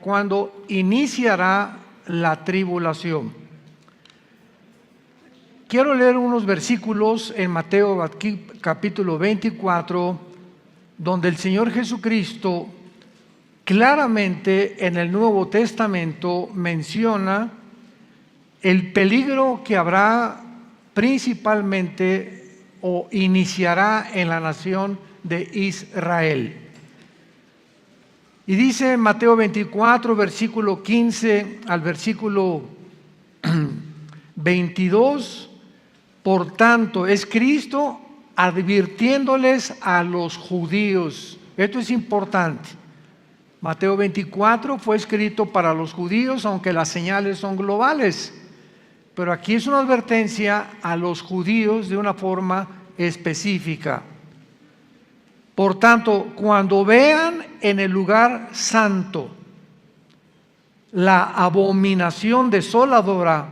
cuando iniciará la tribulación. Quiero leer unos versículos en Mateo capítulo 24, donde el Señor Jesucristo claramente en el Nuevo Testamento menciona el peligro que habrá principalmente o iniciará en la nación de Israel. Y dice en Mateo 24, versículo 15 al versículo 22, por tanto, es Cristo advirtiéndoles a los judíos. Esto es importante. Mateo 24 fue escrito para los judíos, aunque las señales son globales. Pero aquí es una advertencia a los judíos de una forma específica. Por tanto, cuando vean en el lugar santo la abominación desoladora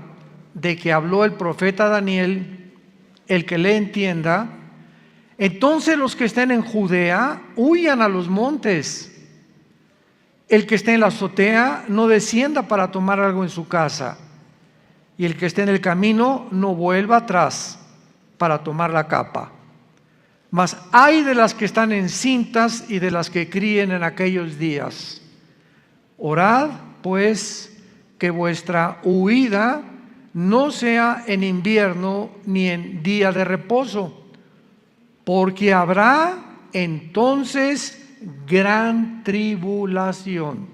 de que habló el profeta Daniel, el que le entienda, entonces los que estén en Judea huyan a los montes. El que esté en la azotea no descienda para tomar algo en su casa, y el que esté en el camino no vuelva atrás para tomar la capa. Mas ay de las que están encintas y de las que críen en aquellos días. Orad, pues, que vuestra huida no sea en invierno ni en día de reposo, porque habrá entonces gran tribulación,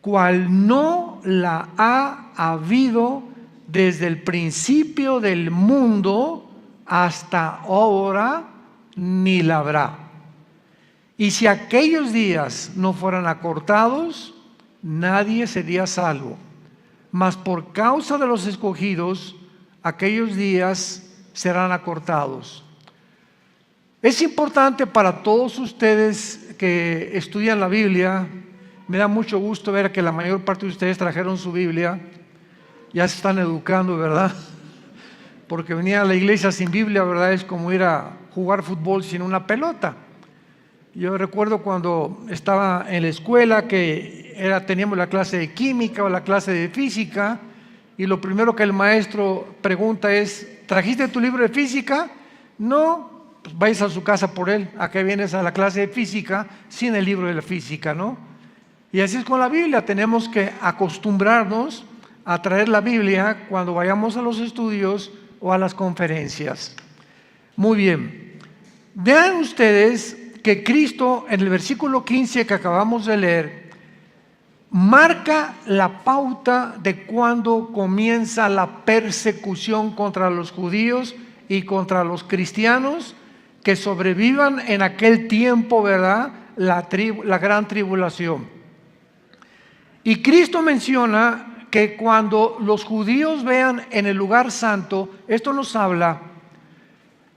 cual no la ha habido desde el principio del mundo hasta ahora, ni la habrá. Y si aquellos días no fueran acortados, nadie sería salvo. Mas por causa de los escogidos, aquellos días serán acortados. Es importante para todos ustedes que estudian la Biblia. Me da mucho gusto ver que la mayor parte de ustedes trajeron su Biblia. Ya se están educando, ¿verdad? Porque venir a la iglesia sin Biblia, ¿verdad? Es como ir a jugar fútbol sin una pelota. Yo recuerdo cuando estaba en la escuela que teníamos la clase de química o la clase de física, y lo primero que el maestro pregunta es: ¿trajiste tu libro de física? No, pues vais a su casa por él. ¿A qué vienes a la clase de física sin el libro de la física, no? Y así es con la Biblia. Tenemos que acostumbrarnos a traer la Biblia cuando vayamos a los estudios o a las conferencias. Muy bien. Vean ustedes que Cristo en el versículo 15 que acabamos de leer marca la pauta de cuando comienza la persecución contra los judíos y contra los cristianos que sobrevivan en aquel tiempo, ¿verdad? La gran tribulación. Y Cristo menciona que cuando los judíos vean en el lugar santo, esto nos habla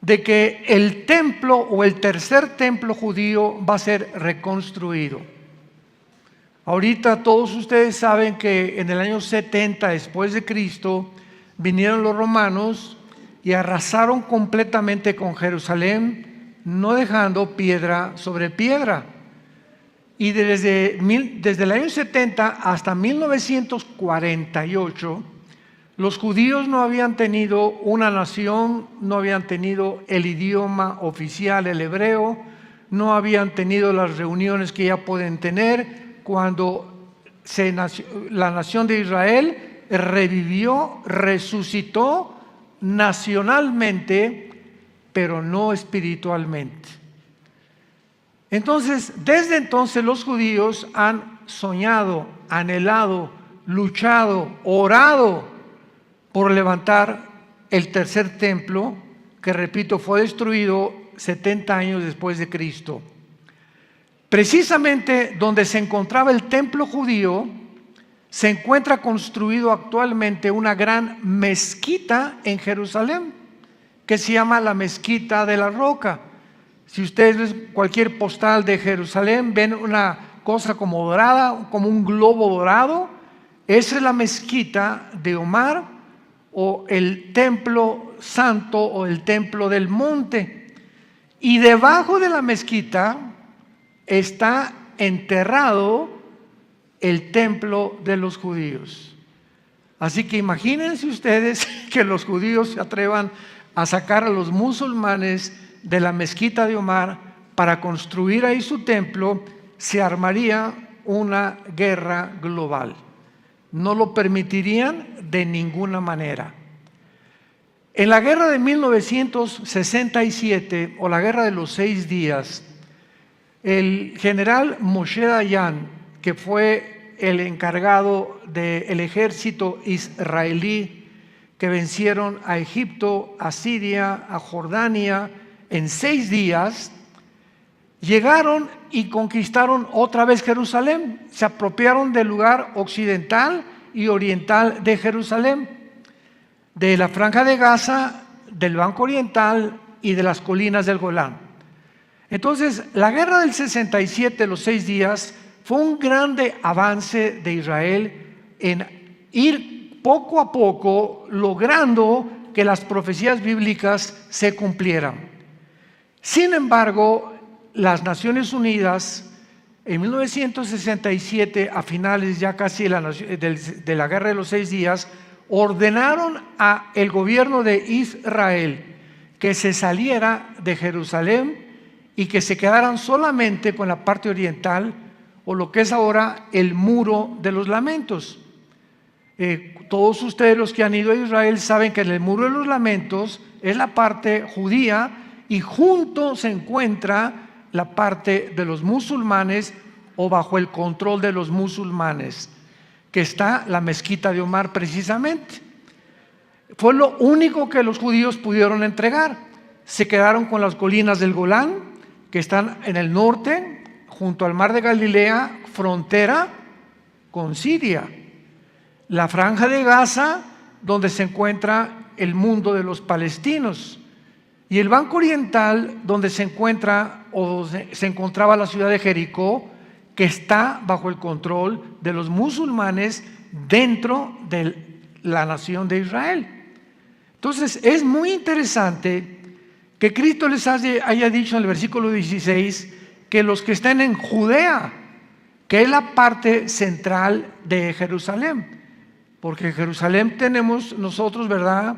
de que el templo o el tercer templo judío va a ser reconstruido. Ahorita todos ustedes saben que en el año 70 después de Cristo vinieron los romanos y arrasaron completamente con Jerusalén, no dejando piedra sobre piedra. Y desde el año 70 hasta 1948, los judíos no habían tenido una nación, no habían tenido el idioma oficial, el hebreo, no habían tenido las reuniones que ya pueden tener cuando la nación de Israel revivió, resucitó nacionalmente, pero no espiritualmente. Entonces, desde entonces los judíos han soñado, anhelado, luchado, orado por levantar el tercer templo, que repito, fue destruido 70 años después de Cristo. Precisamente donde se encontraba el templo judío, se encuentra construido actualmente una gran mezquita en Jerusalén, que se llama la Mezquita de la Roca. Si ustedes ven cualquier postal de Jerusalén, ven una cosa como dorada, como un globo dorado. Esa es la mezquita de Omar, o el templo santo, o el templo del monte. Y debajo de la mezquita está enterrado el templo de los judíos. Así que imagínense ustedes que los judíos se atrevan a sacar a los musulmanes de la mezquita de Omar para construir ahí su templo. Se armaría una guerra global. No lo permitirían de ninguna manera. En la guerra de 1967, o la guerra de los 6 días, el general Moshe Dayan, que fue el encargado del ejército israelí que vencieron a Egipto, a Siria, a Jordania en 6 días, llegaron y conquistaron otra vez Jerusalén. Se apropiaron del lugar occidental y oriental de Jerusalén, de la Franja de Gaza, del Banco Oriental y de las colinas del Golán. Entonces, la guerra del 67, los 6 días, fue un grande avance de Israel en ir poco a poco logrando que las profecías bíblicas se cumplieran. Sin embargo, las Naciones Unidas, en 1967, a finales ya casi de la guerra de los 6 días, ordenaron al gobierno de Israel que se saliera de Jerusalén y que se quedaran solamente con la parte oriental, o lo que es ahora el Muro de los Lamentos. Todos ustedes los que han ido a Israel saben que en el Muro de los Lamentos es la parte judía y junto se encuentra la parte de los musulmanes, o bajo el control de los musulmanes, que está la mezquita de Omar precisamente. Fue lo único que los judíos pudieron entregar. Se quedaron con las colinas del Golán, que están en el norte, junto al mar de Galilea, frontera con Siria. La Franja de Gaza, donde se encuentra el mundo de los palestinos. Y el Banco Oriental, donde se encuentra o se encontraba la ciudad de Jericó, que está bajo el control de los musulmanes dentro de la nación de Israel. Entonces, es muy interesante que Cristo les haya dicho en el versículo 16 que los que estén en Judea, que es la parte central de Jerusalén, porque en Jerusalén tenemos nosotros, ¿verdad?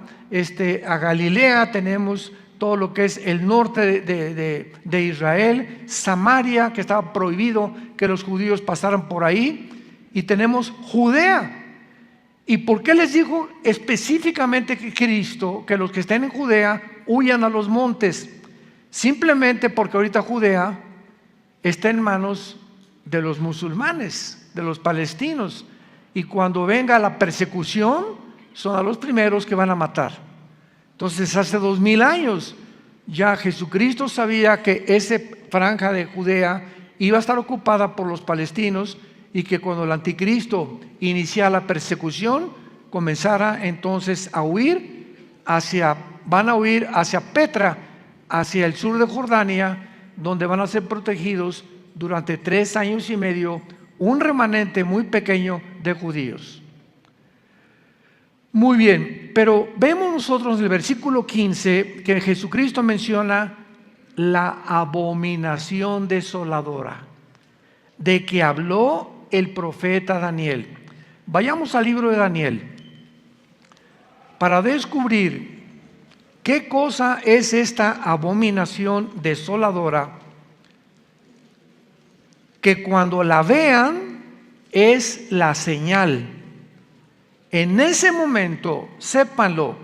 A Galilea tenemos todo lo que es el norte de Israel, Samaria, que estaba prohibido que los judíos pasaran por ahí, y tenemos Judea. ¿Y por qué les dijo específicamente que Cristo que los que estén en Judea huyan a los montes? Simplemente porque ahorita Judea está en manos de los musulmanes, de los palestinos, y cuando venga la persecución son a los primeros que van a matar. Entonces, hace 2000 años ya Jesucristo sabía que esa franja de Judea iba a estar ocupada por los palestinos, y que cuando el anticristo iniciara la persecución, comenzara entonces a huir van a huir hacia Petra, hacia el sur de Jordania, donde van a ser protegidos durante 3 años y medio, un remanente muy pequeño de judíos. Muy bien, pero vemos nosotros en el versículo 15 que Jesucristo menciona la abominación desoladora, de que habló el profeta Daniel. Vayamos al libro de Daniel para descubrir qué cosa es esta abominación desoladora, que cuando la vean es la señal. En ese momento, sépanlo,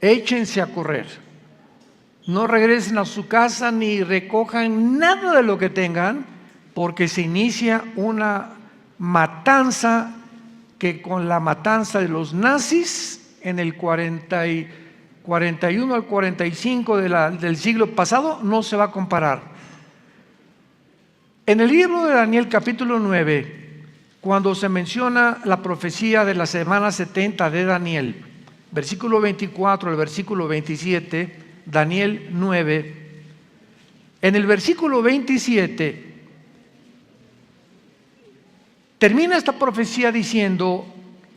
échense a correr. No regresen a su casa ni recojan nada de lo que tengan, porque se inicia una matanza que, con la matanza de los nazis en el 41 al 45 del siglo pasado, no se va a comparar. En el libro de Daniel capítulo 9, cuando se menciona la profecía de la semana 70 de Daniel, versículo 24 al versículo 27, Daniel 9, en el versículo 27, termina esta profecía diciendo: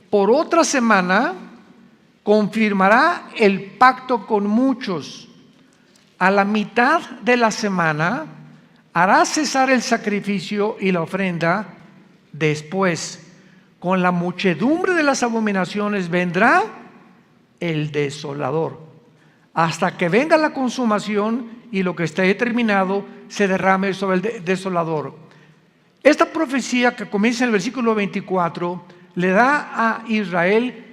por otra semana confirmará el pacto con muchos. A la mitad de la semana hará cesar el sacrificio y la ofrenda, Después, con la muchedumbre de las abominaciones vendrá el desolador, hasta que venga la consumación y lo que esté determinado se derrame sobre el desolador. Esta profecía que comienza en el versículo 24 le da a Israel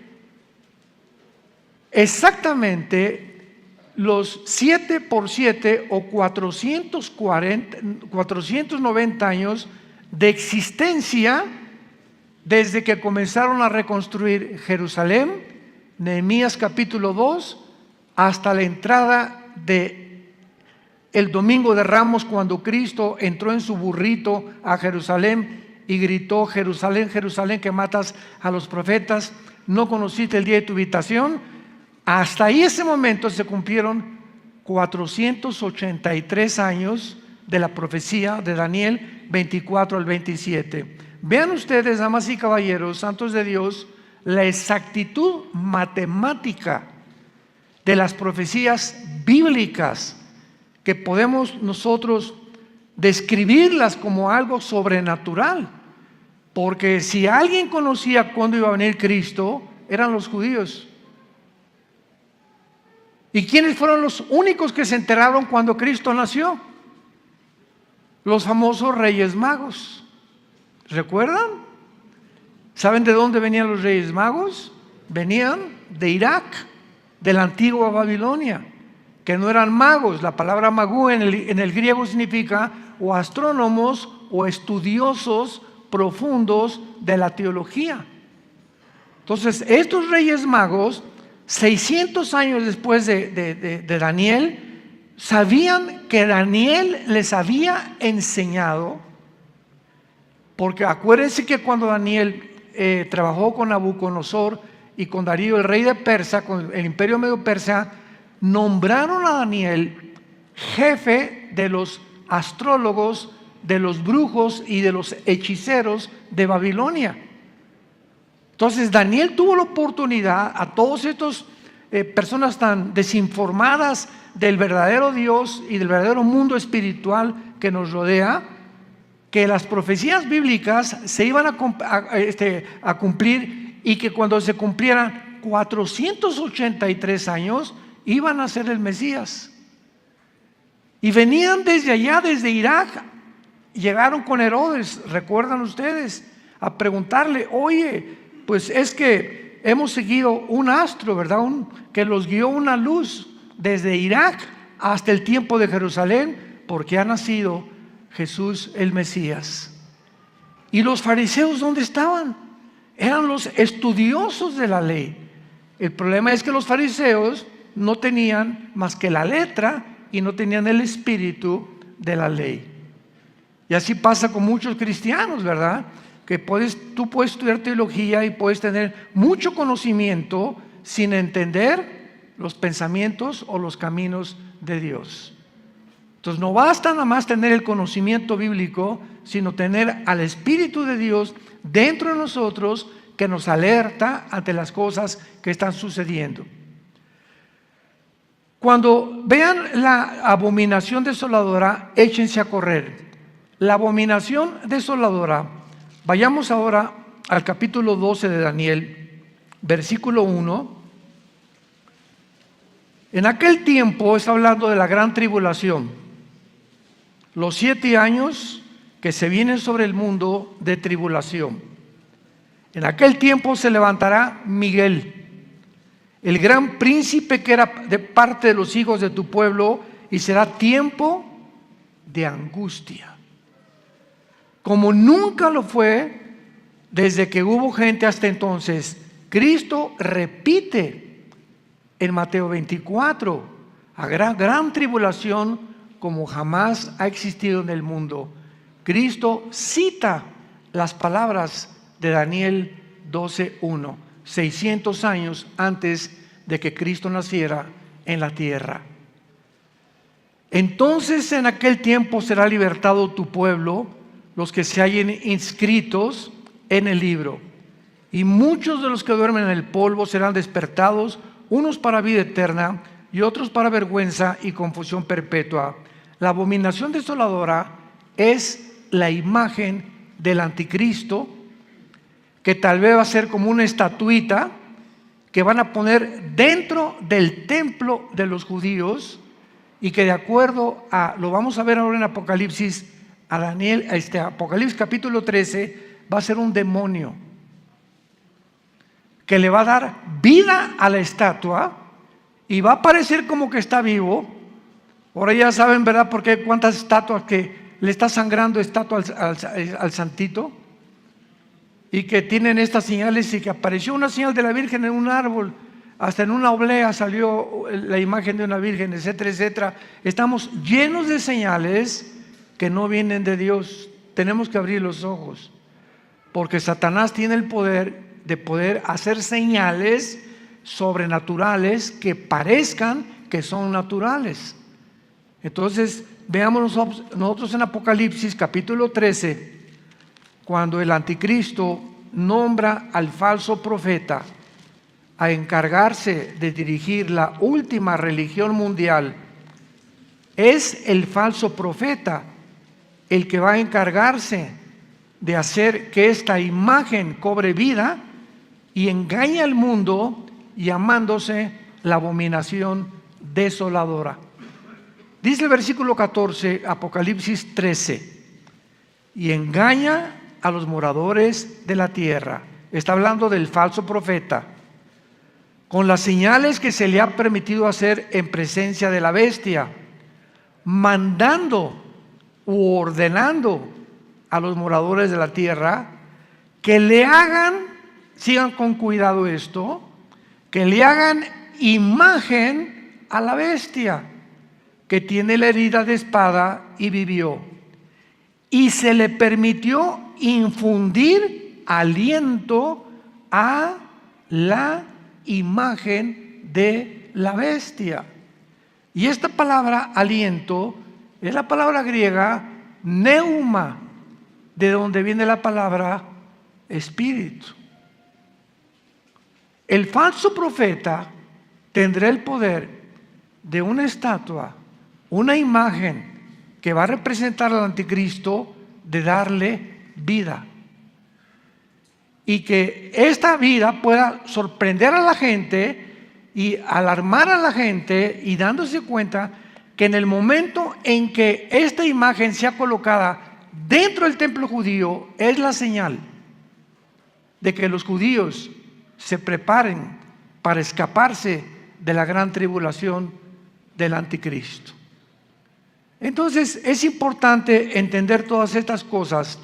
exactamente los 7 por 7 o 490 años de existencia desde que comenzaron a reconstruir Jerusalén, Nehemías capítulo 2, hasta la entrada de el domingo de Ramos, cuando Cristo entró en su burrito a Jerusalén y gritó: Jerusalén, Jerusalén, que matas a los profetas, ¿no conociste el día de tu visitación? Hasta ahí, ese momento, se cumplieron 483 años de la profecía de Daniel 24 al 27. Vean ustedes, damas y caballeros, santos de Dios, la exactitud matemática de las profecías bíblicas, que podemos nosotros describirlas como algo sobrenatural. Porque si alguien conocía cuándo iba a venir Cristo, eran los judíos. ¿Y quiénes fueron los únicos que se enteraron cuando Cristo nació? Los famosos Reyes Magos. ¿Recuerdan? ¿Saben de dónde venían los Reyes Magos? Venían de Irak, de la antigua Babilonia, que no eran magos. La palabra magú en el griego significa o astrónomos o estudiosos profundos de la teología. Entonces, estos Reyes Magos, 600 años después de Daniel, sabían que Daniel les había enseñado, porque acuérdense que cuando Daniel trabajó con Nabucodonosor y con Darío, el rey de Persia, con el imperio medio persa, nombraron a Daniel jefe de los astrólogos, de los brujos y de los hechiceros de Babilonia. Entonces Daniel tuvo la oportunidad, a todos estos personas tan desinformadas del verdadero Dios y del verdadero mundo espiritual que nos rodea, que las profecías bíblicas se iban a cumplir, y que cuando se cumplieran 483 años iban a ser el Mesías. Y venían desde allá, desde Irak, llegaron con Herodes, recuerdan ustedes, a preguntarle: oye, pues es que hemos seguido un astro, ¿verdad? Que los guió una luz desde Irak hasta el tiempo de Jerusalén, porque ha nacido Jesús el Mesías. ¿Y los fariseos dónde estaban? Eran los estudiosos de la ley. El problema es que los fariseos no tenían más que la letra y no tenían el espíritu de la ley. Y así pasa con muchos cristianos, ¿verdad? Que tú puedes estudiar teología y puedes tener mucho conocimiento sin entender los pensamientos o los caminos de Dios. Entonces no basta nada más tener el conocimiento bíblico, sino tener al Espíritu de Dios dentro de nosotros, que nos alerta ante las cosas que están sucediendo. Cuando vean la abominación desoladora, échense a correr. La abominación desoladora, vayamos ahora al capítulo 12 de Daniel, versículo 1. En aquel tiempo, está hablando de la gran tribulación, los 7 años que se vienen sobre el mundo de tribulación. En aquel tiempo se levantará Miguel, el gran príncipe que era de parte de los hijos de tu pueblo, y será tiempo de angustia, como nunca lo fue desde que hubo gente hasta entonces. Cristo repite en Mateo 24, a gran tribulación como jamás ha existido en el mundo. Cristo cita las palabras de Daniel 12:1, 600 años antes de que Cristo naciera en la tierra. Entonces en aquel tiempo será libertado tu pueblo, los que se hallen inscritos en el libro, y muchos de los que duermen en el polvo serán despertados, unos para vida eterna y otros para vergüenza y confusión perpetua. La abominación desoladora es la imagen del anticristo, que tal vez va a ser como una estatuita que van a poner dentro del templo de los judíos, y que de acuerdo a, lo vamos a ver ahora en Apocalipsis, Apocalipsis capítulo 13, va a ser un demonio que le va a dar vida a la estatua y va a parecer como que está vivo. Ahora ya saben, ¿verdad?, por qué cuántas estatuas que le está sangrando estatua al santito, y que tienen estas señales, y que apareció una señal de la Virgen en un árbol, hasta en una oblea salió la imagen de una virgen, etcétera, etcétera. Estamos llenos de señales que no vienen de Dios. Tenemos que abrir los ojos, porque Satanás tiene el poder de poder hacer señales sobrenaturales que parezcan que son naturales. Entonces, veamos nosotros en Apocalipsis capítulo 13, cuando el anticristo nombra al falso profeta a encargarse de dirigir la última religión mundial. Es el falso profeta el que va a encargarse de hacer que esta imagen cobre vida y engañe al mundo, llamándose la abominación desoladora. Dice el versículo 14, Apocalipsis 13, y engaña a los moradores de la tierra. Está hablando del falso profeta, con las señales que se le ha permitido hacer en presencia de la bestia, mandando u ordenando a los moradores de la tierra que le hagan, sigan con cuidado esto, que le hagan imagen a la bestia que tiene la herida de espada y vivió, y se le permitió infundir aliento a la imagen de la bestia. Y esta palabra aliento es la palabra griega neuma, de donde viene la palabra espíritu. El falso profeta tendrá el poder de una estatua, una imagen que va a representar al anticristo, de darle vida, y que esta vida pueda sorprender a la gente y alarmar a la gente, y dándose cuenta que en el momento en que esta imagen sea colocada dentro del templo judío, es la señal de que los judíos se preparen para escaparse de la gran tribulación del anticristo. Entonces es importante entender todas estas cosas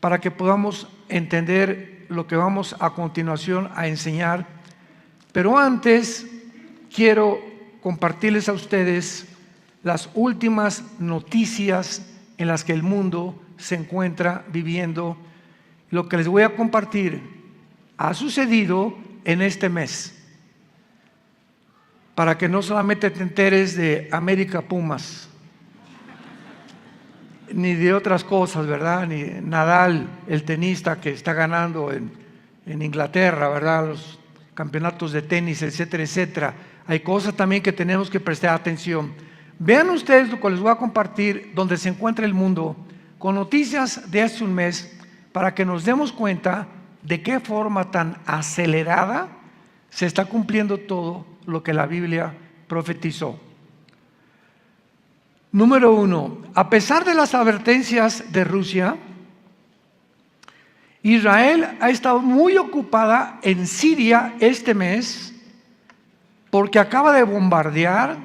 para que podamos entender lo que vamos a continuación a enseñar. Pero antes quiero compartirles a ustedes las últimas noticias en las que el mundo se encuentra viviendo. Lo que les voy a compartir ha sucedido en este mes, para que no solamente te enteres de América Pumas, ni de otras cosas, ¿verdad? Ni Nadal, el tenista que está ganando en Inglaterra, ¿verdad? Los campeonatos de tenis, etcétera, etcétera. Hay cosas también que tenemos que prestar atención. Vean ustedes lo que les voy a compartir, donde se encuentra el mundo, con noticias de hace un mes, para que nos demos cuenta de qué forma tan acelerada se está cumpliendo todo lo que la Biblia profetizó. Número 1, a pesar de las advertencias de Rusia, Israel ha estado muy ocupada en Siria este mes, porque acaba de bombardear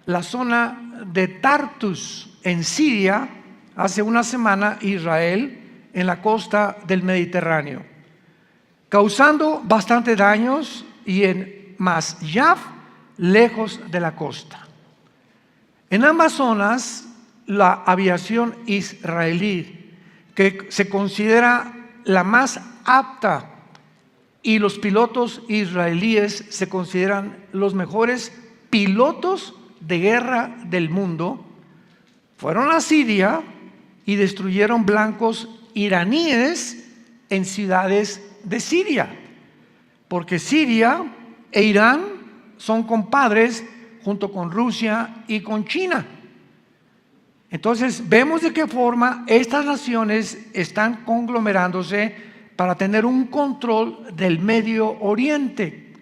la zona de Tartus en Siria hace una semana, Israel, en la costa del Mediterráneo, causando bastante daños, y en Masyaf, lejos de la costa. En ambas zonas, la aviación israelí, que se considera la más apta, y los pilotos israelíes se consideran los mejores pilotos de guerra del mundo, fueron a Siria y destruyeron blancos iraníes en ciudades de Siria, porque Siria e Irán son compadres junto con Rusia y con China. Entonces vemos de qué forma estas naciones están conglomerándose para tener un control del Medio Oriente,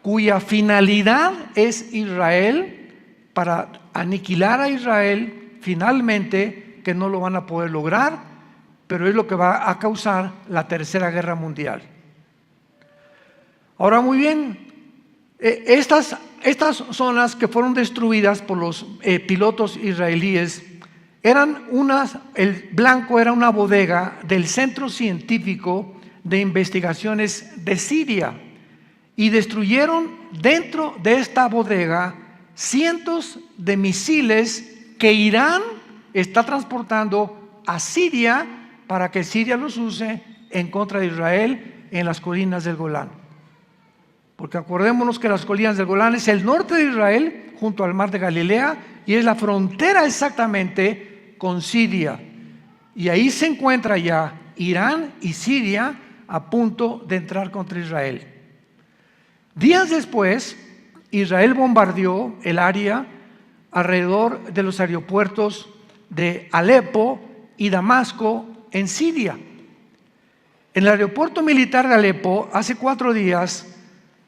cuya finalidad es Israel, para aniquilar a Israel finalmente, que no lo van a poder lograr, pero es lo que va a causar la Tercera Guerra Mundial. Ahora, muy bien, estas zonas que fueron destruidas por los pilotos israelíes eran el blanco era una bodega del Centro Científico de Investigaciones de Siria, y destruyeron dentro de esta bodega cientos de misiles que Irán está transportando a Siria para que Siria los use en contra de Israel en las colinas del Golán. Porque acordémonos que las colinas del Golán es el norte de Israel junto al mar de Galilea y es la frontera exactamente con Siria. Y ahí se encuentra ya Irán y Siria a punto de entrar contra Israel. Días después, Israel bombardeó el área alrededor de los aeropuertos de Alepo y Damasco en Siria. En el aeropuerto militar de Alepo, hace 4 días,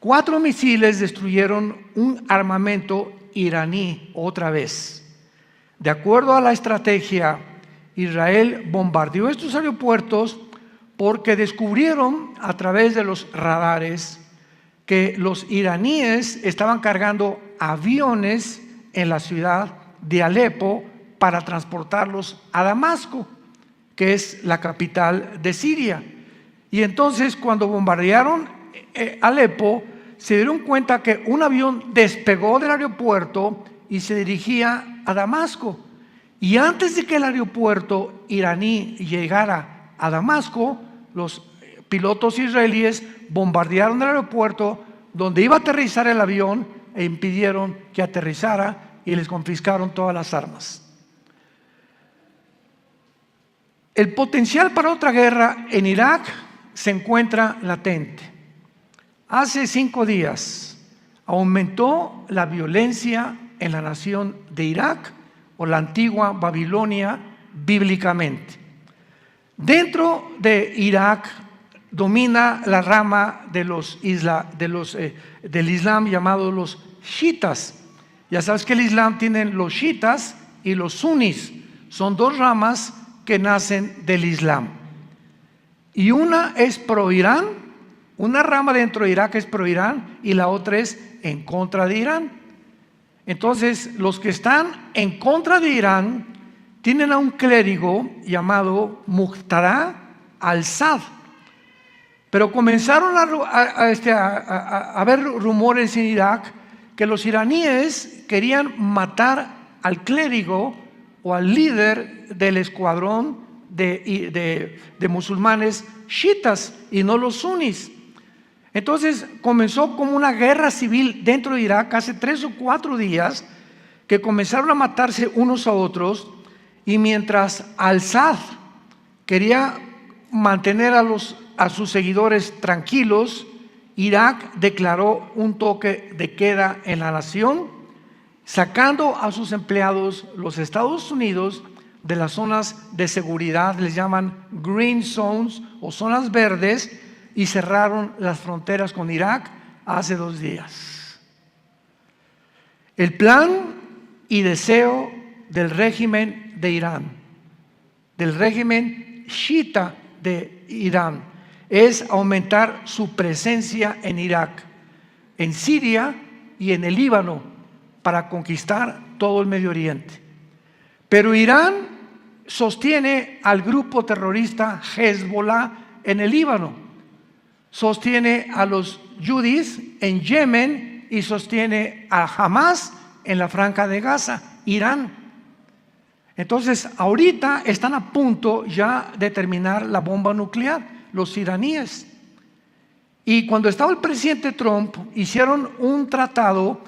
4 misiles destruyeron un armamento iraní otra vez. De acuerdo a la estrategia, Israel bombardeó estos aeropuertos porque descubrieron a través de los radares que los iraníes estaban cargando aviones en la ciudad de Alepo para transportarlos a Damasco, que es la capital de Siria. Y entonces, cuando bombardearon Alepo, se dieron cuenta que un avión despegó del aeropuerto y se dirigía a Damasco. Y antes de que el aeropuerto iraní llegara a Damasco, los pilotos israelíes bombardearon el aeropuerto donde iba a aterrizar el avión e impidieron que aterrizara y les confiscaron todas las armas. El potencial para otra guerra en Irak se encuentra latente. Hace 5 días aumentó la violencia en la nación de Irak, o la antigua Babilonia bíblicamente. Dentro de Irak domina la rama del Islam llamado los chiitas. Ya sabes que el Islam tiene los chiitas y los sunis. Son 2 ramas que nacen del Islam. Y una es pro-Irán, una rama dentro de Irak es pro-Irán y la otra es en contra de Irán. Entonces, los que están en contra de Irán tienen a un clérigo llamado Muqtada al-Sadr. Pero comenzaron a haber rumores en Irak que los iraníes querían matar al clérigo o al líder del escuadrón de musulmanes chiitas y no los sunis. Entonces comenzó como una guerra civil dentro de Irak hace 3 o 4 días, que comenzaron a matarse unos a otros, y mientras al-Sadr quería mantener a sus seguidores tranquilos, Irak declaró un toque de queda en la nación, sacando a sus empleados, los Estados Unidos, de las zonas de seguridad, les llaman green zones o zonas verdes, y cerraron las fronteras con Irak hace 2 días. El plan y deseo del régimen de Irán, del régimen chiita de Irán, es aumentar su presencia en Irak, en Siria y en el Líbano, para conquistar todo el Medio Oriente. Pero Irán sostiene al grupo terrorista Hezbollah en el Líbano, sostiene a los yudis en Yemen y sostiene a Hamas en la Franja de Gaza, Irán. Entonces, ahorita están a punto ya de terminar la bomba nuclear, los iraníes. Y cuando estaba el presidente Trump, hicieron un tratado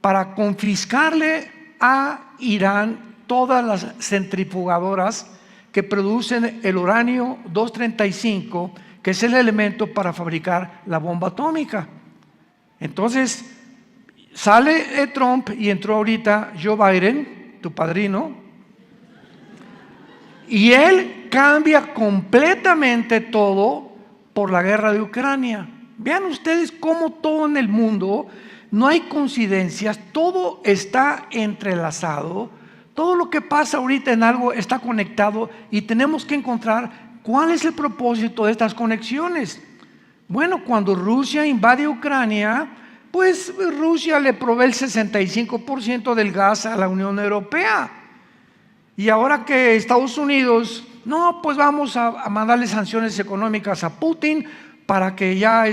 para confiscarle a Irán todas las centrifugadoras que producen el uranio 235, que es el elemento para fabricar la bomba atómica. Entonces, sale Trump y entró ahorita Joe Biden, tu padrino, Y él cambia completamente todo por la guerra de Ucrania. Vean ustedes cómo todo en el mundo, no hay coincidencias, todo está entrelazado, todo lo que pasa ahorita en algo está conectado y tenemos que encontrar cuál es el propósito de estas conexiones. Bueno, cuando Rusia invade Ucrania, pues Rusia le provee el 65% del gas a la Unión Europea. Y ahora que Estados Unidos, no, pues vamos a mandarle sanciones económicas a Putin para que ya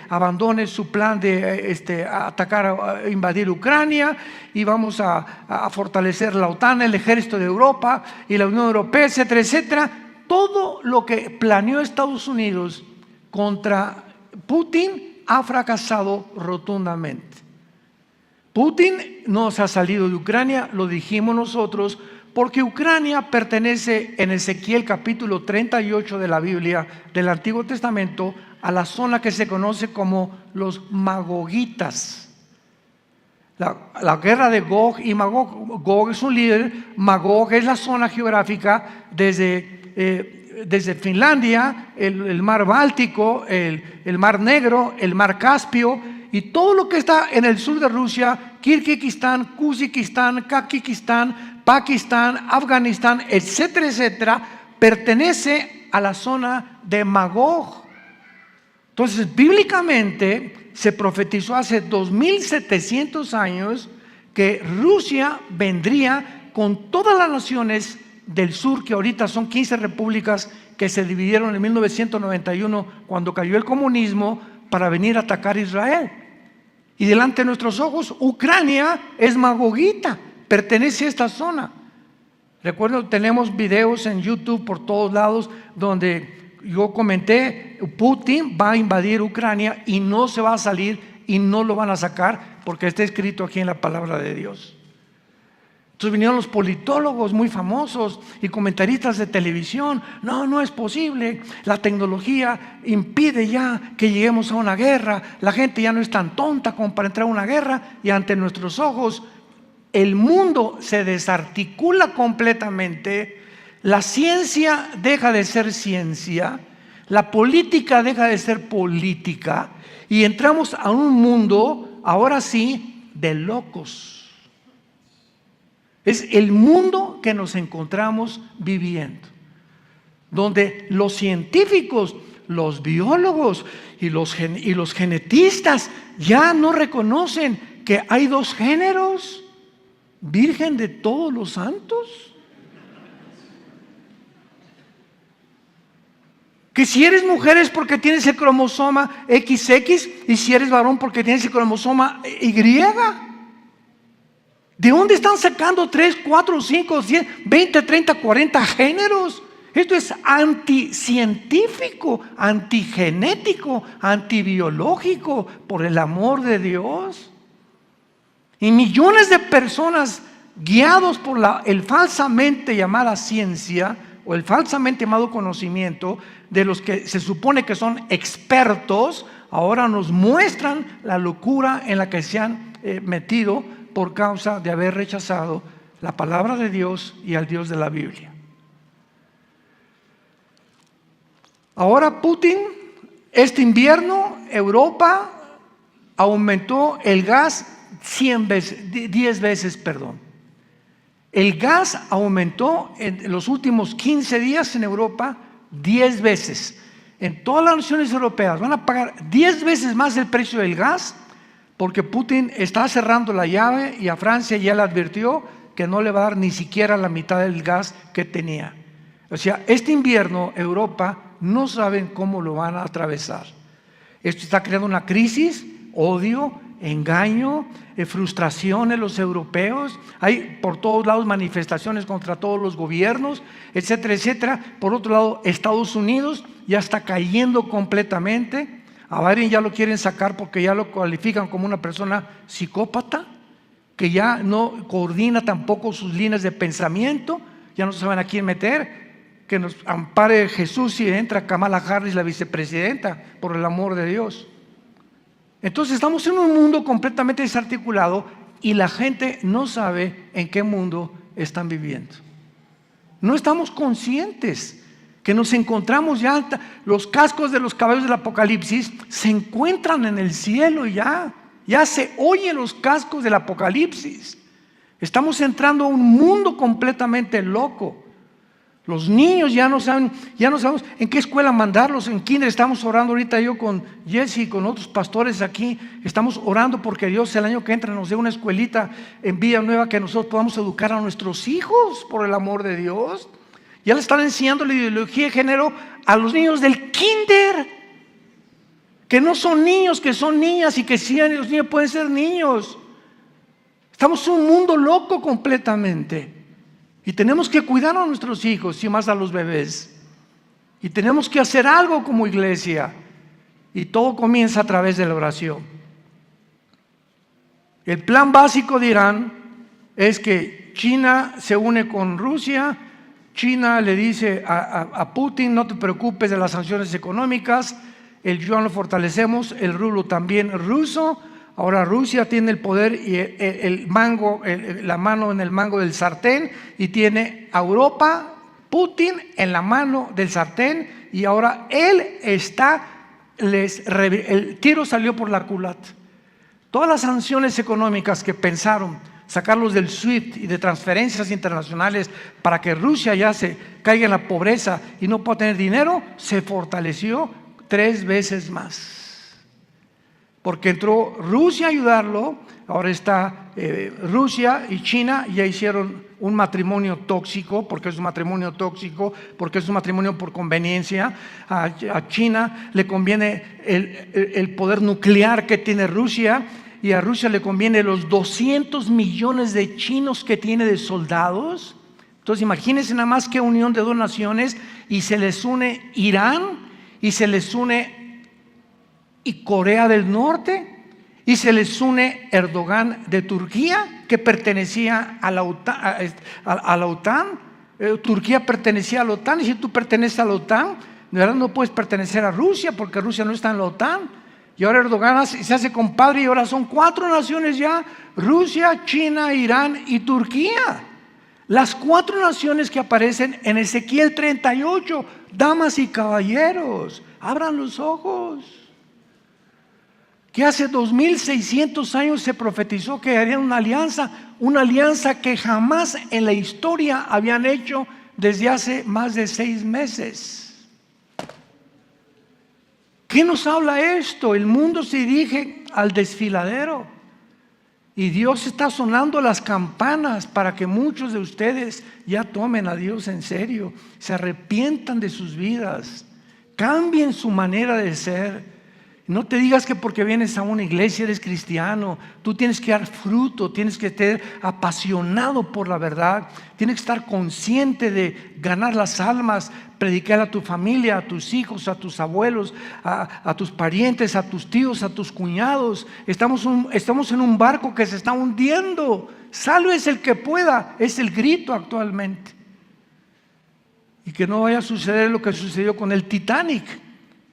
abandone su plan de atacar, a invadir Ucrania, y vamos a fortalecer la OTAN, el ejército de Europa y la Unión Europea, etcétera, etcétera. Todo lo que planeó Estados Unidos contra Putin ha fracasado rotundamente. Putin no se ha salido de Ucrania, lo dijimos nosotros, porque Ucrania pertenece en Ezequiel capítulo 38 de la Biblia del Antiguo Testamento a la zona que se conoce como los magogitas. La guerra de Gog y Magog. Gog es un líder, Magog es la zona geográfica desde Finlandia, el mar Báltico, el mar Negro, el mar Caspio y todo lo que está en el sur de Rusia, Kirguistán, Kazajistán, Kazajistán, Pakistán, Afganistán, etcétera, etcétera, pertenece a la zona de Magog. Entonces, bíblicamente se profetizó hace 2700 años que Rusia vendría con todas las naciones del sur, que ahorita son 15 repúblicas que se dividieron en 1991 cuando cayó el comunismo, para venir a atacar a Israel. Y delante de nuestros ojos, Ucrania es magogita, pertenece a esta zona. Recuerdo, tenemos videos en YouTube por todos lados donde yo comenté, Putin va a invadir Ucrania y no se va a salir y no lo van a sacar, porque está escrito aquí en la palabra de Dios. Entonces vinieron los politólogos muy famosos y comentaristas de televisión. No es posible, la tecnología impide ya que lleguemos a una guerra, la gente ya no es tan tonta como para entrar a una guerra, y ante nuestros ojos el mundo se desarticula completamente, la ciencia deja de ser ciencia, la política deja de ser política, y entramos a un mundo, ahora sí, de locos. Es el mundo que nos encontramos viviendo, donde los científicos, los biólogos y los genetistas ya no reconocen que hay dos géneros, Virgen de todos los santos. Que si eres mujer es porque tienes el cromosoma XX, y si eres varón porque tienes el cromosoma Y. ¿De dónde están sacando 3, 4, 5, 10, 20, 30, 40 géneros? Esto es anticientífico, antigenético, antibiológico, por el amor de Dios. Y millones de personas guiados por el falsamente llamada ciencia o el falsamente llamado conocimiento de los que se supone que son expertos, ahora nos muestran la locura en la que se han metido por causa de haber rechazado la palabra de Dios y al Dios de la Biblia. Ahora Putin, este invierno, Europa aumentó el gas 10 veces. El gas aumentó en los últimos 15 días en Europa 10 veces. En todas las naciones europeas van a pagar 10 veces más el precio del gas, porque Putin está cerrando la llave, y a Francia ya le advirtió que no le va a dar ni siquiera la mitad del gas que tenía. O sea, este invierno Europa no saben cómo lo van a atravesar. Esto está creando una crisis, odio, engaño, frustración en los europeos. Hay por todos lados manifestaciones contra todos los gobiernos, etcétera, etcétera. Por otro lado, Estados Unidos ya está cayendo completamente. A Biden ya lo quieren sacar porque ya lo califican como una persona psicópata, que ya no coordina tampoco sus líneas de pensamiento, ya no saben a quién meter. Que nos ampare Jesús si entra Kamala Harris, la vicepresidenta, por el amor de Dios. Entonces estamos en un mundo completamente desarticulado y la gente no sabe en qué mundo están viviendo. No estamos conscientes que nos encontramos ya, los cascos de los caballos del Apocalipsis se encuentran en el cielo ya se oyen los cascos del Apocalipsis. Estamos entrando a un mundo completamente loco. Los niños ya no sabemos en qué escuela mandarlos. En kinder estamos orando ahorita, yo con Jesse y con otros pastores aquí, estamos orando porque Dios el año que entra nos dé una escuelita en Villanueva que nosotros podamos educar a nuestros hijos, por el amor de Dios. Ya le están enseñando la ideología de género a los niños del kinder, que no son niños, que son niñas, y que sí, los niños pueden ser niños. Estamos en un mundo loco completamente. Y tenemos que cuidar a nuestros hijos y más a los bebés. Y tenemos que hacer algo como iglesia. Y todo comienza a través de la oración. El plan básico de Irán es que China se une con Rusia. China le dice a Putin: no te preocupes de las sanciones económicas, el yuan lo fortalecemos, el rublo también ruso. Ahora Rusia tiene el poder y la mano en el mango del sartén, y tiene a Europa, Putin, en la mano del sartén, y ahora él el tiro salió por la culata. Todas las sanciones económicas que pensaron sacarlos del SWIFT y de transferencias internacionales para que Rusia ya se caiga en la pobreza y no pueda tener dinero, se fortaleció 3 veces más. Porque entró Rusia a ayudarlo. Ahora está Rusia y China ya hicieron un matrimonio tóxico, porque es un matrimonio tóxico, porque es un matrimonio por conveniencia. A China le conviene el poder nuclear que tiene Rusia, y a Rusia le conviene los 200 millones de chinos que tiene de soldados. Entonces imagínense nada más qué unión de 2 naciones, y se les une Irán, y se les une y Corea del Norte, y se les une Erdogan de Turquía, que pertenecía a la OTAN. Turquía pertenecía a la OTAN, y si tú perteneces a la OTAN, de verdad no puedes pertenecer a Rusia, porque Rusia no está en la OTAN. Y ahora Erdogan se hace compadre, y ahora son 4 naciones ya: Rusia, China, Irán y Turquía. Las 4 naciones que aparecen en Ezequiel 38. Damas y caballeros, abran los ojos. Que hace 2600 años se profetizó que harían una alianza que jamás en la historia habían hecho desde hace más de 6 meses. ¿Qué nos habla esto? El mundo se dirige al desfiladero, y Dios está sonando las campanas para que muchos de ustedes ya tomen a Dios en serio, se arrepientan de sus vidas, cambien su manera de ser. No te digas que porque vienes a una iglesia eres cristiano. Tú tienes que dar fruto, tienes que estar apasionado por la verdad, tienes que estar consciente de ganar las almas, predicar a tu familia, a tus hijos, a tus abuelos, a tus parientes, a tus tíos, a tus cuñados. Estamos en un barco que se está hundiendo. Sálvese el que pueda, es el grito actualmente. Y que no vaya a suceder lo que sucedió con el Titanic.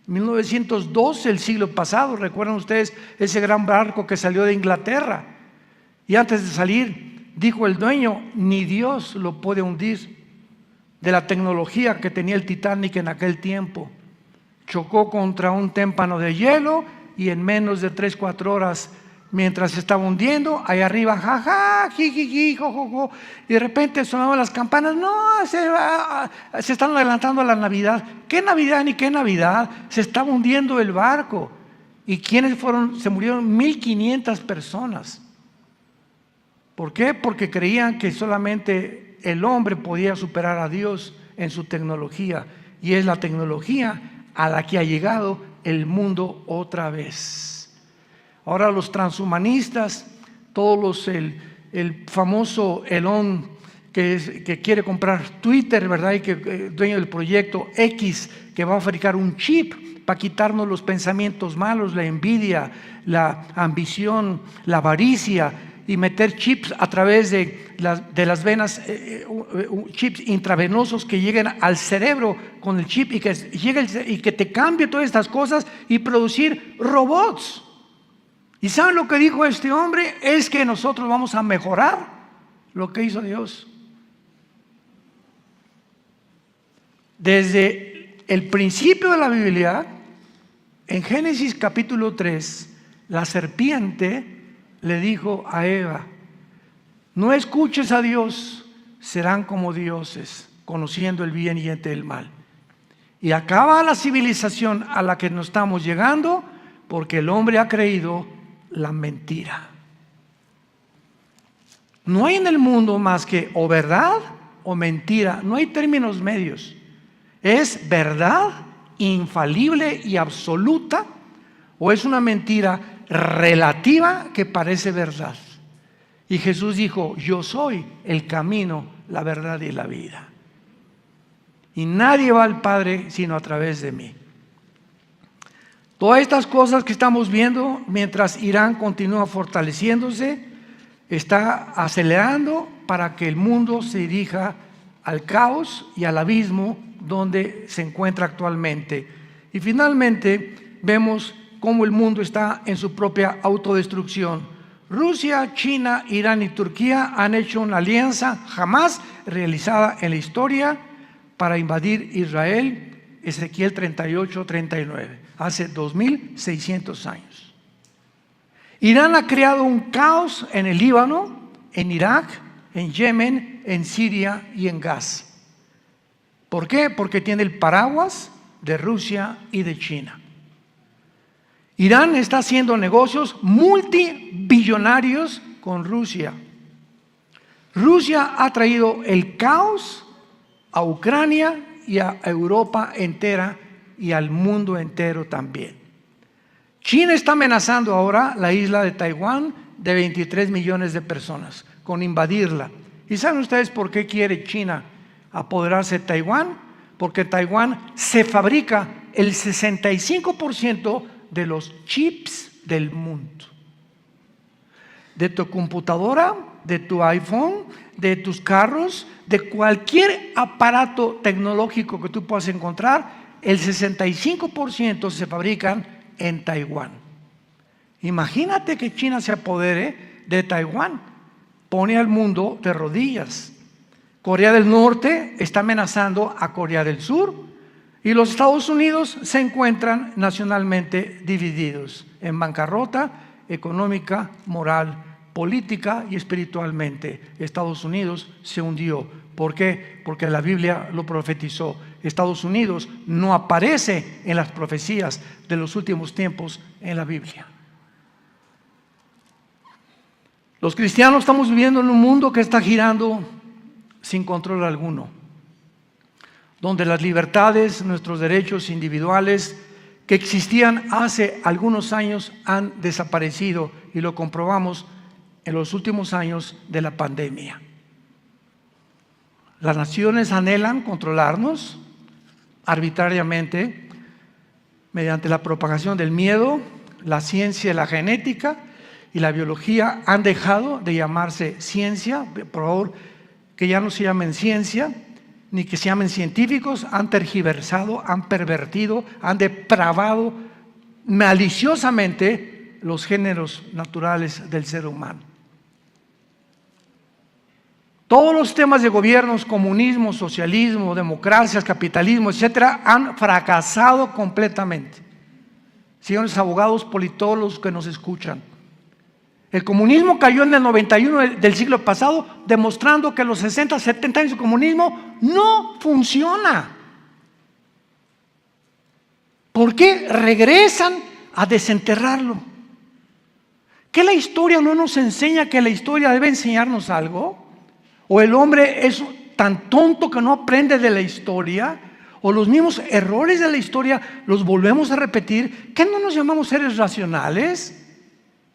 1912, el siglo pasado. ¿Recuerdan ustedes ese gran barco que salió de Inglaterra? Y antes de salir, dijo el dueño: ni Dios lo puede hundir. De la tecnología que tenía el Titanic en aquel tiempo. Chocó contra un témpano de hielo, y en menos de 3-4 horas, mientras se estaba hundiendo, ahí arriba, jaja, jijiji, jojojo, y de repente sonaban las campanas. No, se están adelantando a la Navidad. ¿Qué Navidad ni qué Navidad? Se estaba hundiendo el barco. ¿Y quiénes fueron? Se murieron 1500 personas. ¿Por qué? Porque creían que solamente el hombre podía superar a Dios en su tecnología, y es la tecnología a la que ha llegado el mundo otra vez. Ahora los transhumanistas, el famoso Elon que quiere comprar Twitter, ¿verdad? Y que dueño del proyecto X, que va a fabricar un chip para quitarnos los pensamientos malos, la envidia, la ambición, la avaricia, y meter chips a través de las venas, chips intravenosos que lleguen al cerebro con el chip, y que te cambie todas estas cosas, y producir robots. ¿Y saben lo que dijo este hombre? Es que nosotros vamos a mejorar lo que hizo Dios. Desde el principio de la Biblia, en Génesis capítulo 3, la serpiente le dijo a Eva: no escuches a Dios, serán como dioses, conociendo el bien y el mal. Y acaba la civilización a la que nos estamos llegando porque el hombre ha creído la mentira. No hay en el mundo más que o verdad o mentira, no hay términos medios. ¿Es verdad infalible y absoluta o es una mentira relativa que parece verdad? Y Jesús dijo: yo soy el camino, la verdad y la vida. Y nadie va al Padre sino a través de mí. Todas estas cosas que estamos viendo, mientras Irán continúa fortaleciéndose, está acelerando para que el mundo se dirija al caos y al abismo donde se encuentra actualmente. Y finalmente vemos cómo el mundo está en su propia autodestrucción. Rusia, China, Irán y Turquía han hecho una alianza jamás realizada en la historia para invadir Israel. Ezequiel 38-39, hace 2600 años. Irán ha creado un caos en el Líbano, en Irak, en Yemen, en Siria y en Gaza. ¿Por qué? Porque tiene el paraguas de Rusia y de China. Irán está haciendo negocios multibillonarios con Rusia. Rusia ha traído el caos a Ucrania y a Europa entera y al mundo entero también. China está amenazando ahora la isla de Taiwán de 23 millones de personas con invadirla. ¿Y saben ustedes por qué quiere China apoderarse de Taiwán? Porque Taiwán se fabrica el 65% de los chips del mundo. De tu computadora, de tu iPhone, de tus carros, de cualquier aparato tecnológico que tú puedas encontrar, el 65% se fabrican en Taiwán. Imagínate que China se apodere de Taiwán, pone al mundo de rodillas. Corea del Norte está amenazando a Corea del Sur y los Estados Unidos se encuentran nacionalmente divididos, en bancarrota económica, moral, política y espiritualmente. Estados Unidos se hundió. ¿Por qué? Porque la Biblia lo profetizó. Estados Unidos no aparece en las profecías de los últimos tiempos en la Biblia. Los cristianos estamos viviendo en un mundo que está girando sin control alguno, donde las libertades, nuestros derechos individuales que existían hace algunos años han desaparecido, y lo comprobamos en los últimos años de la pandemia. Las naciones anhelan controlarnos arbitrariamente mediante la propagación del miedo. La ciencia, la genética y la biología han dejado de llamarse ciencia. Por favor, que ya no se llamen ciencia, ni que se llamen científicos. Han tergiversado, han pervertido, han depravado maliciosamente los géneros naturales del ser humano. Todos los temas de gobiernos, comunismo, socialismo, democracias, capitalismo, etcétera, han fracasado completamente. Señores abogados, politólogos que nos escuchan, el comunismo cayó en el 91 del siglo pasado, demostrando que los 60, 70 años de comunismo no funciona. ¿Por qué regresan a desenterrarlo? ¿Que la historia no nos enseña que la historia debe enseñarnos algo? ¿O el hombre es tan tonto que no aprende de la historia? ¿O los mismos errores de la historia los volvemos a repetir? ¿Qué no nos llamamos seres racionales?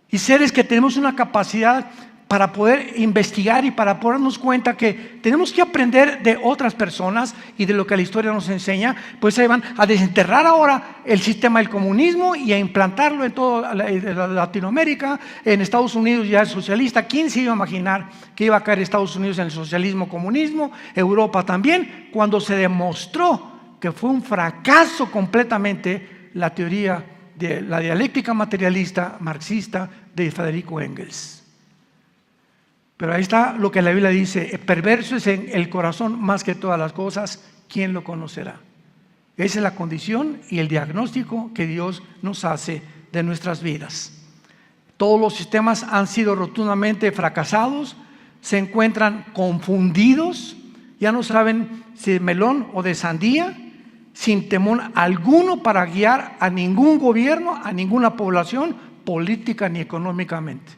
Y seres que tenemos una capacidad para poder investigar y para poder darnos cuenta que tenemos que aprender de otras personas y de lo que la historia nos enseña. Pues se van a desenterrar ahora el sistema del comunismo y a implantarlo en toda Latinoamérica. En Estados Unidos ya es socialista. ¿Quién se iba a imaginar que iba a caer Estados Unidos en el socialismo, comunismo? Europa también, cuando se demostró que fue un fracaso completamente la teoría de la dialéctica materialista marxista de Federico Engels. Pero ahí está lo que la Biblia dice: perverso es en el corazón más que todas las cosas, ¿quién lo conocerá? Esa es la condición y el diagnóstico que Dios nos hace de nuestras vidas. Todos los sistemas han sido rotundamente fracasados, se encuentran confundidos, ya no saben si de melón o de sandía, sin temor alguno para guiar a ningún gobierno, a ninguna población, política ni económicamente.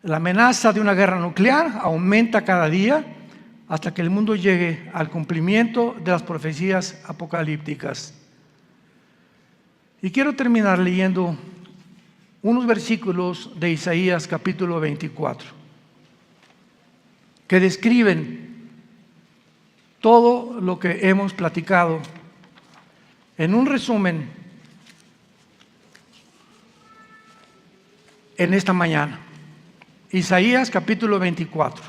La amenaza de una guerra nuclear aumenta cada día hasta que el mundo llegue al cumplimiento de las profecías apocalípticas. Y quiero terminar leyendo unos versículos de Isaías capítulo 24, que describen todo lo que hemos platicado en un resumen en esta mañana. Isaías capítulo 24.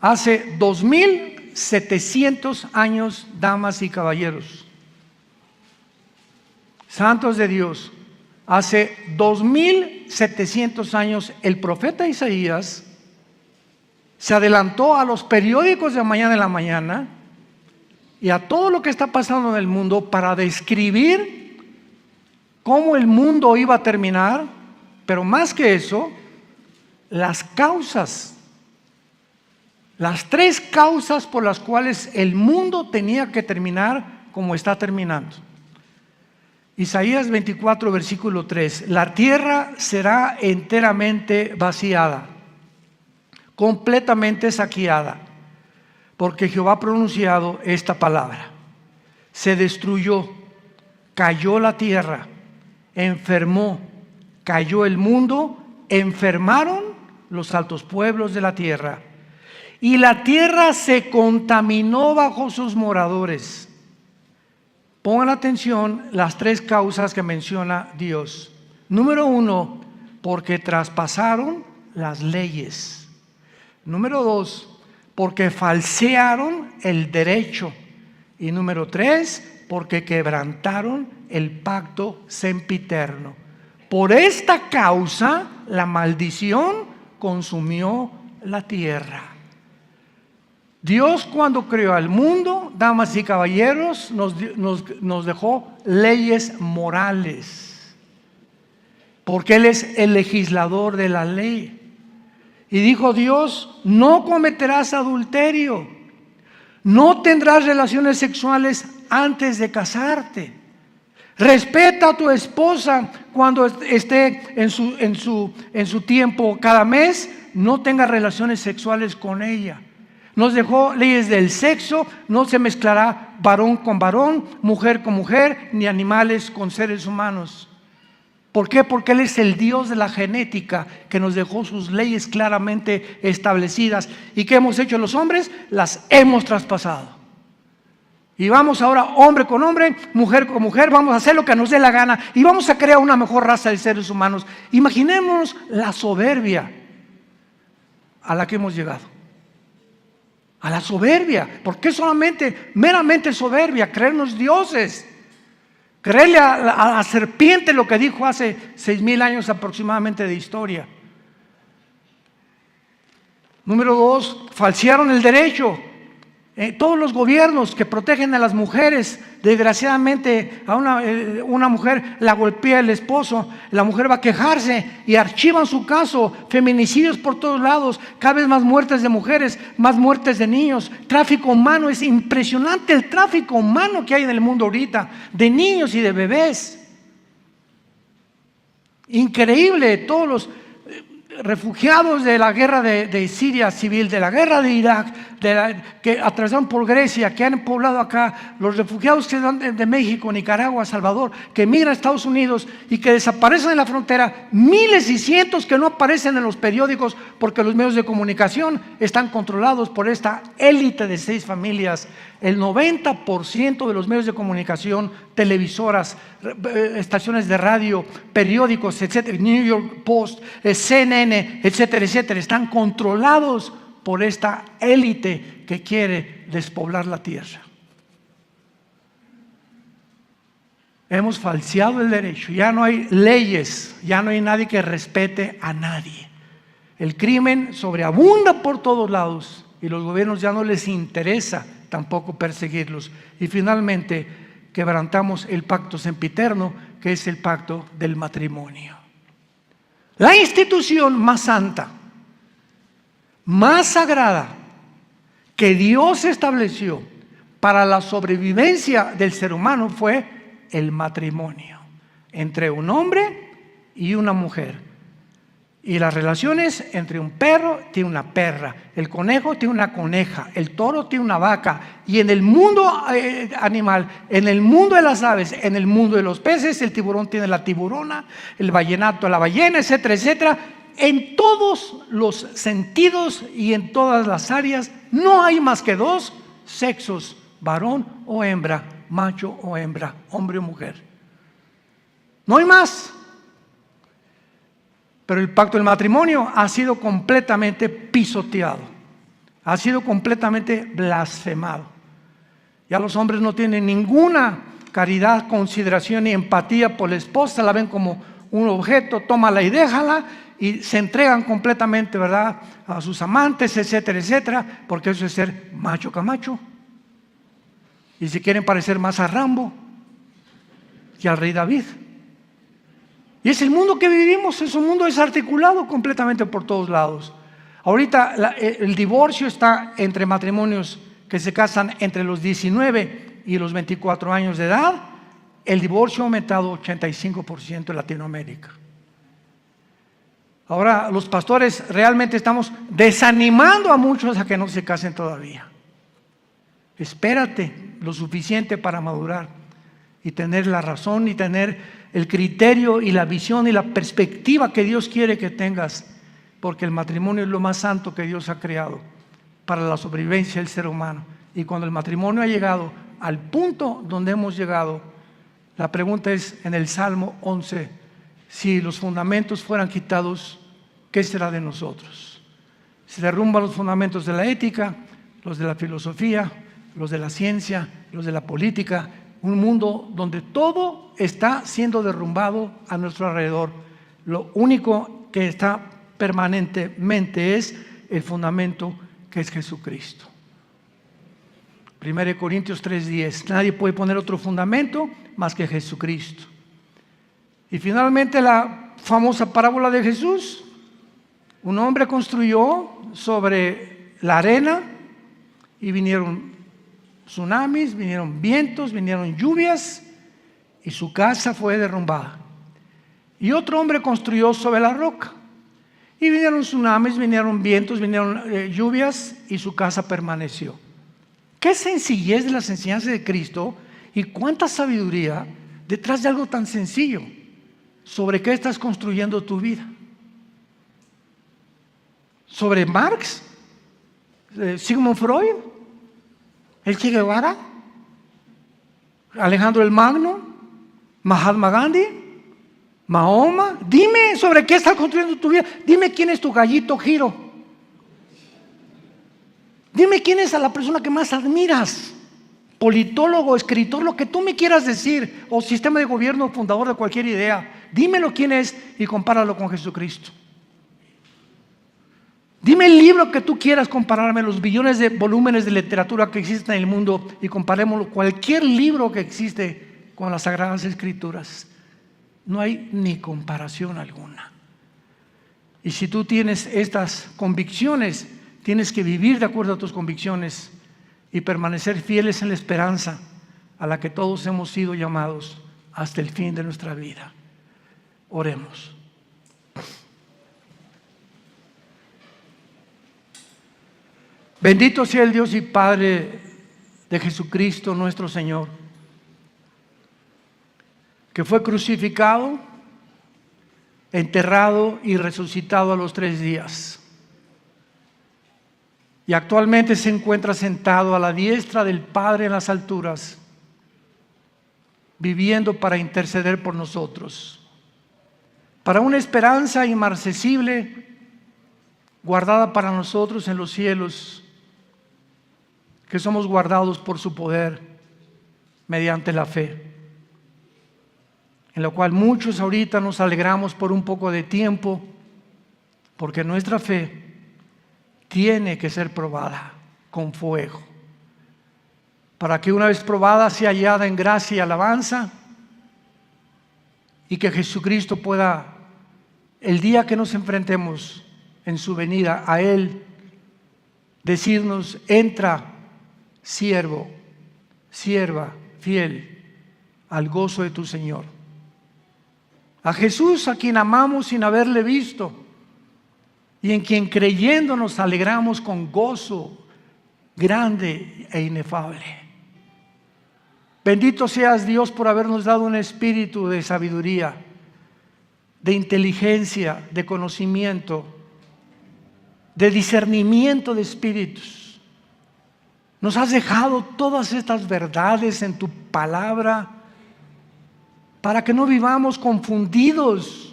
Hace 2700 años, damas y caballeros, santos de Dios, hace 2700 años el profeta Isaías se adelantó a los periódicos de mañana en la mañana y a todo lo que está pasando en el mundo para describir cómo el mundo iba a terminar, pero más que eso, las causas, las 3 causas por las cuales el mundo tenía que terminar como está terminando. Isaías 24, versículo 3: la tierra será enteramente vaciada, completamente saqueada, porque Jehová ha pronunciado esta palabra. Se destruyó, cayó la tierra, enfermó, cayó el mundo, enfermaron los altos pueblos de la tierra, y la tierra se contaminó bajo sus moradores. Pongan atención las 3 causas que menciona Dios. Número 1, porque traspasaron las leyes. Número 2, porque falsearon el derecho. Y número 3, porque quebrantaron el pacto sempiterno. Por esta causa, la maldición consumió la tierra. Dios, cuando creó al mundo, damas y caballeros, nos dejó leyes morales, porque Él es el legislador de la ley. Y dijo Dios: no cometerás adulterio, no tendrás relaciones sexuales antes de casarte, respeta a tu esposa cuando esté en su tiempo cada mes, no tengas relaciones sexuales con ella. Nos dejó leyes del sexo: no se mezclará varón con varón, mujer con mujer, ni animales con seres humanos. ¿Por qué? Porque Él es el Dios de la genética, que nos dejó sus leyes claramente establecidas. ¿Y qué hemos hecho los hombres? Las hemos traspasado. Y vamos ahora hombre con hombre, mujer con mujer, vamos a hacer lo que nos dé la gana y vamos a crear una mejor raza de seres humanos. Imaginémonos la soberbia a la que hemos llegado. A la soberbia. ¿Por qué solamente, meramente soberbia? Creernos dioses. Creerle a la serpiente lo que dijo hace 6,000 años aproximadamente de historia. Número 2, falsearon el derecho. Todos los gobiernos que protegen a las mujeres, desgraciadamente a una mujer la golpea el esposo, la mujer va a quejarse y archivan su caso. Feminicidios por todos lados, cada vez más muertes de mujeres, más muertes de niños, tráfico humano. Es impresionante el tráfico humano que hay en el mundo ahorita, de niños y de bebés. Increíble. Todos los refugiados de la guerra de Siria civil, de la guerra de Irak, que atravesaron por Grecia, que han poblado acá, los refugiados que van de México, Nicaragua, Salvador, que migran a Estados Unidos y que desaparecen en la frontera, miles y cientos que no aparecen en los periódicos porque los medios de comunicación están controlados por esta élite de 6 familias. El 90% de los medios de comunicación, televisoras, estaciones de radio, periódicos, etcétera, New York Post, CNN, etcétera, etcétera, están controlados por esta élite que quiere despoblar la tierra. Hemos falseado el derecho, ya no hay leyes, ya no hay nadie que respete a nadie. El crimen sobreabunda por todos lados y los gobiernos ya no les interesa tampoco perseguirlos. Y finalmente, quebrantamos el pacto sempiterno, que es el pacto del matrimonio. La institución más santa, más sagrada, que Dios estableció para la sobrevivencia del ser humano fue el matrimonio entre un hombre y una mujer. Y las relaciones entre un perro tiene una perra, el conejo tiene una coneja, el toro tiene una vaca. Y en el mundo animal, en el mundo de las aves, en el mundo de los peces, el tiburón tiene la tiburona, el ballenato la ballena, etcétera, etcétera. En todos los sentidos y en todas las áreas no hay más que dos sexos, varón o hembra, macho o hembra, hombre o mujer. No hay más. Pero el pacto del matrimonio ha sido completamente pisoteado, ha sido completamente blasfemado. Ya los hombres no tienen ninguna caridad, consideración ni empatía por la esposa, la ven como un objeto, tómala y déjala, y se entregan completamente, ¿verdad?, a sus amantes, etcétera, etcétera, porque eso es ser macho camacho. Y si quieren parecer más a Rambo que al rey David. Y es el mundo que vivimos, es un mundo desarticulado completamente por todos lados. Ahorita el divorcio está entre matrimonios que se casan entre los 19 y los 24 años de edad. El divorcio ha aumentado 85% en Latinoamérica. Ahora los pastores realmente estamos desanimando a muchos a que no se casen todavía. Espérate lo suficiente para madurar y tener la razón y tener el criterio y la visión y la perspectiva que Dios quiere que tengas, porque el matrimonio es lo más santo que Dios ha creado para la sobrevivencia del ser humano. Y cuando el matrimonio ha llegado al punto donde hemos llegado, la pregunta es en el Salmo 11, si los fundamentos fueran quitados, ¿qué será de nosotros? Se derrumban los fundamentos de la ética, los de la filosofía, los de la ciencia, los de la política, un mundo donde todo está siendo derrumbado a nuestro alrededor. Lo único que está permanentemente es el fundamento, que es Jesucristo. 1 Corintios 3:10, nadie puede poner otro fundamento más que Jesucristo. Y finalmente la famosa parábola de Jesús. Un hombre construyó sobre la arena y vinieron tsunamis, vinieron vientos, vinieron lluvias y su casa fue derrumbada. Y otro hombre construyó sobre la roca y vinieron tsunamis, vinieron vientos, vinieron lluvias y su casa permaneció. Qué sencillez de las enseñanzas de Cristo y cuánta sabiduría detrás de algo tan sencillo. ¿Sobre qué estás construyendo tu vida? ¿Sobre Marx? ¿Sigmund Freud? ¿El Che Guevara? ¿Alejandro el Magno? ¿Mahatma Gandhi? ¿Mahoma? Dime sobre qué estás construyendo tu vida. Dime quién es tu gallito Giro. Dime quién es a la persona que más admiras. Politólogo, escritor, lo que tú me quieras decir, o sistema de gobierno, fundador de cualquier idea. Dímelo quién es y compáralo con Jesucristo. Dime el libro que tú quieras compararme, los billones de volúmenes de literatura que existen en el mundo, y comparémoslo cualquier libro que existe con las Sagradas Escrituras. No hay ni comparación alguna. Y si tú tienes estas convicciones, tienes que vivir de acuerdo a tus convicciones y permanecer fieles en la esperanza a la que todos hemos sido llamados hasta el fin de nuestra vida. Oremos. Bendito sea el Dios y Padre de Jesucristo nuestro Señor, que fue crucificado, enterrado y resucitado a los 3 días. Y actualmente se encuentra sentado a la diestra del Padre en las alturas, viviendo para interceder por nosotros, para una esperanza inmarcesible, guardada para nosotros en los cielos, que somos guardados por su poder mediante la fe, en la cual muchos ahorita nos alegramos por un poco de tiempo, porque nuestra fe tiene que ser probada con fuego. para que una vez probada sea hallada en gracia y alabanza, y que Jesucristo pueda, el día que nos enfrentemos en su venida a Él, decirnos: entra, siervo, sierva fiel, al gozo de tu Señor. A Jesús, a quien amamos sin haberle visto, y en quien creyendo nos alegramos con gozo grande e inefable. Bendito seas, Dios, por habernos dado un espíritu de sabiduría, de inteligencia, de conocimiento, de discernimiento de espíritus. Nos has dejado todas estas verdades en tu palabra para que no vivamos confundidos,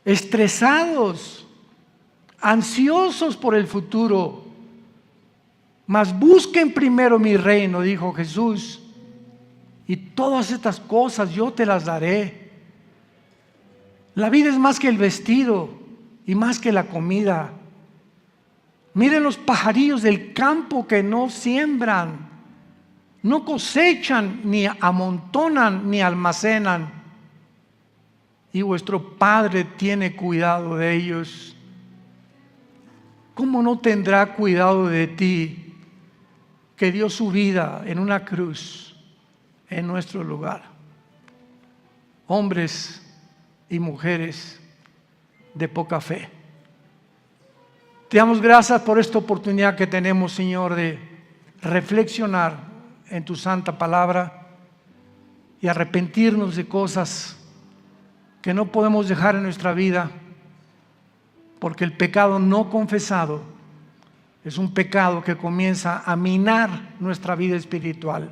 estresados, ansiosos por el futuro. Mas busquen primero mi reino, dijo Jesús, y todas estas cosas yo te las daré. La vida es más que el vestido y más que la comida. Miren los pajarillos del campo, que no siembran, no cosechan, ni amontonan, ni almacenan, y vuestro Padre tiene cuidado de ellos. ¿Cómo no tendrá cuidado de ti, que dio su vida en una cruz en nuestro lugar? Hombres y mujeres de poca fe, te damos gracias por esta oportunidad que tenemos, Señor, de reflexionar en tu santa palabra y arrepentirnos de cosas que no podemos dejar en nuestra vida, porque el pecado no confesado es un pecado que comienza a minar nuestra vida espiritual.